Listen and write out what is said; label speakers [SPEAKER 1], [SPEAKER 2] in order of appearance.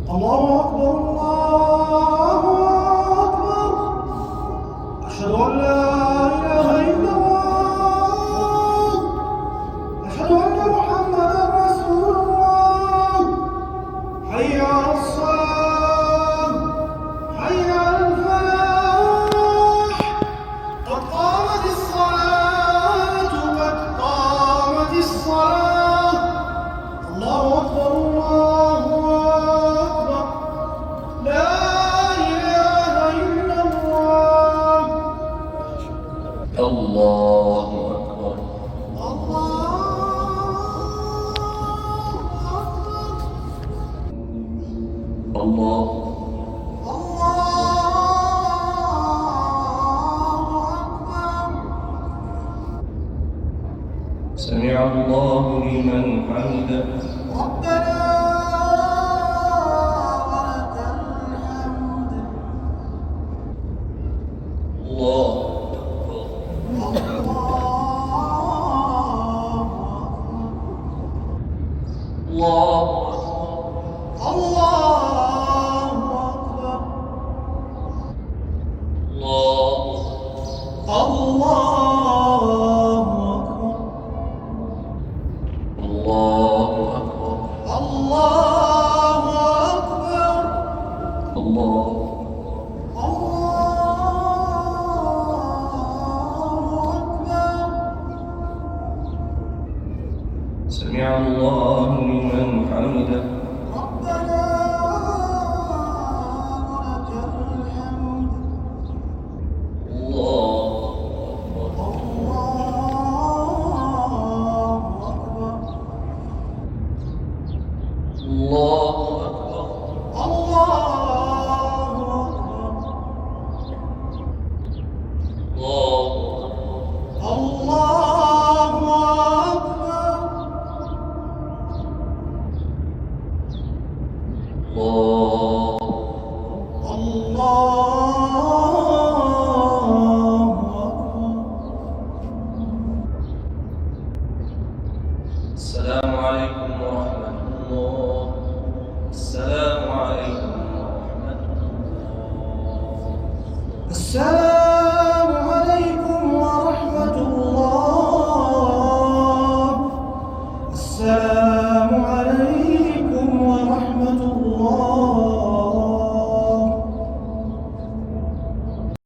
[SPEAKER 1] الله أكبر الله أكبر. أشهد أن لا إله إلا الله. أشهد أن محمدا رسول الله. حي على الصلاة، حي على الفلاح. قد قامت الصلاة، قد قامت الصلاة. الله أكبر الله أكبر. لا إله إلا الله.
[SPEAKER 2] الله أكبر. الله سمع الله لمن حمده.
[SPEAKER 1] ربنا ولك الحمد.
[SPEAKER 2] الله الله
[SPEAKER 1] الله أكبر.
[SPEAKER 2] الله
[SPEAKER 1] الله أكبر.
[SPEAKER 2] الله أكبر.
[SPEAKER 1] الله أكبر.
[SPEAKER 2] الله
[SPEAKER 1] أكبر.
[SPEAKER 2] سمع الله لمن حمده.
[SPEAKER 1] ربنا ولك الحمد.
[SPEAKER 2] الله الله أكبر. السلام عليكم